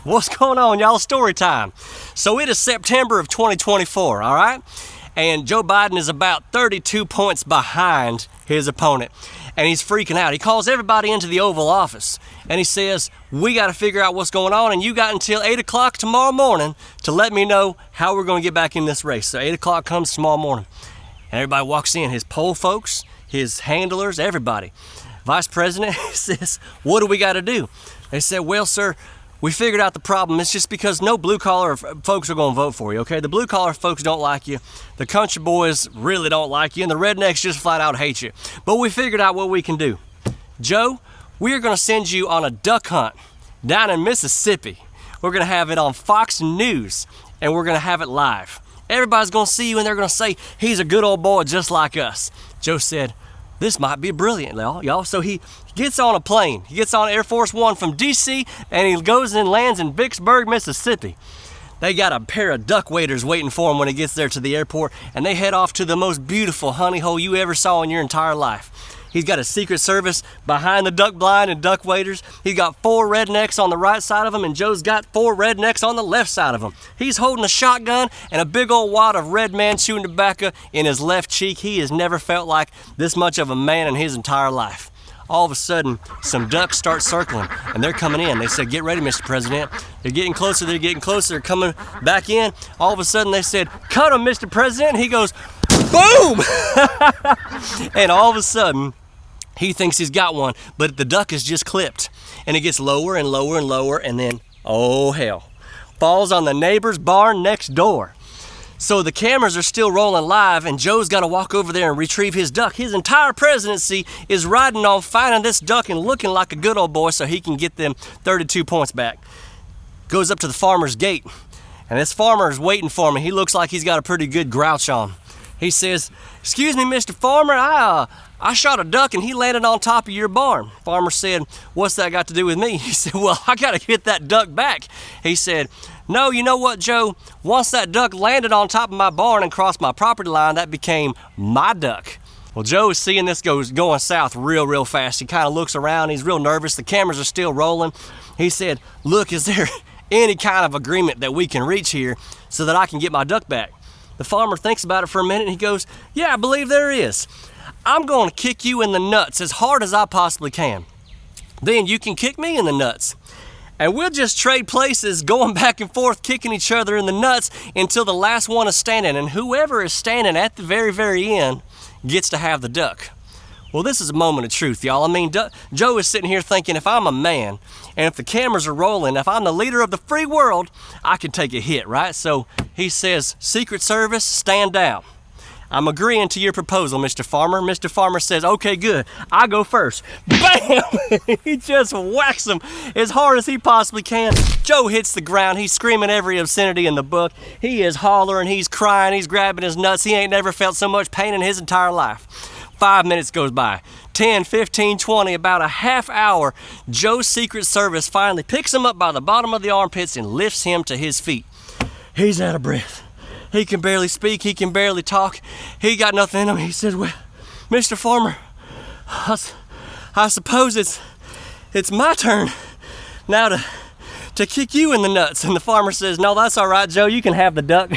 What's going on, y'all? Story time. So it is September of 2024, all right? And Joe Biden is about 32 points behind his opponent. And he's freaking out. He calls everybody into the Oval Office. And he says, we got to figure out what's going on. And you got until 8 o'clock tomorrow morning to let me know how we're going to get back in this race. So 8 o'clock comes tomorrow morning. And everybody walks in. His poll folks, his handlers, everybody. Vice President says, what do we got to do? They said, well, sir, we figured out the problem. It's just because no blue-collar folks are going to vote for you, okay? The blue-collar folks don't like you. The country boys really don't like you. And the rednecks just flat out hate you. But we figured out what we can do. Joe, we're going to send you on a duck hunt down in Mississippi. We're going to have it on Fox News, and we're going to have it live. Everybody's going to see you, and they're going to say, he's a good old boy just like us. Joe said, this might be brilliant, y'all. So he gets on a plane. He gets on Air Force One from D.C. and he goes and lands in Vicksburg, Mississippi. They got a pair of duck waiters waiting for him when he gets there to the airport, and they head off to the most beautiful honey hole you ever saw in your entire life. He's got a Secret Service behind the duck blind and duck waiters. He's got 4 rednecks on the right side of him, and Joe's got 4 rednecks on the left side of him. He's holding a shotgun and a big old wad of red man chewing tobacco in his left cheek. He has never felt like this much of a man in his entire life. All of a sudden, some ducks start circling, and they're coming in. They said, get ready, Mr. President. They're getting closer, they're coming back in. All of a sudden, they said, cut him, Mr. President. And he goes, boom! And all of a sudden, he thinks he's got one, but the duck is just clipped. And it gets lower and lower and lower, and then, oh hell, falls on the neighbor's barn next door. So the cameras are still rolling live, and Joe's got to walk over there and retrieve his duck. His entire presidency is riding on finding this duck and looking like a good old boy so he can get them 32 points back. Goes up to the farmer's gate, and this farmer is waiting for him. He looks like he's got a pretty good grouch on. He says, excuse me, Mr. Farmer, I shot a duck and he landed on top of your barn. Farmer said, what's that got to do with me? He said, well, I got to get that duck back. He said, no, you know what, Joe? Once that duck landed on top of my barn and crossed my property line, that became my duck. Well, Joe is seeing this going south real fast. He kind of looks around. He's real nervous. The cameras are still rolling. He said, look, is there any kind of agreement that we can reach here so that I can get my duck back? The farmer thinks about it for a minute and he goes, yeah, I believe there is. I'm going to kick you in the nuts as hard as I possibly can. Then you can kick me in the nuts. And we'll just trade places, going back and forth, kicking each other in the nuts until the last one is standing. And whoever is standing at the very end gets to have the duck. Well, this is a moment of truth, y'all. I mean, Joe is sitting here thinking, if I'm a man, and if the cameras are rolling, if I'm the leader of the free world, I can take a hit, right? So he says, Secret Service, stand down. I'm agreeing to your proposal, Mr. Farmer. Mr. Farmer says, okay, good. I go first. Bam! He just whacks him as hard as he possibly can. Joe hits the ground. He's screaming every obscenity in the book. He is hollering. He's crying. He's grabbing his nuts. He ain't never felt so much pain in his entire life. 5 minutes goes by. 10, 15, 20, about a half hour, Joe's Secret Service finally picks him up by the bottom of the armpits and lifts him to his feet. He's out of breath. He can barely speak. He can barely talk. He got nothing in him. He said, well, Mr. Farmer, I suppose it's my turn now to kick you in the nuts. And the farmer says, no, that's all right, Joe. You can have the duck.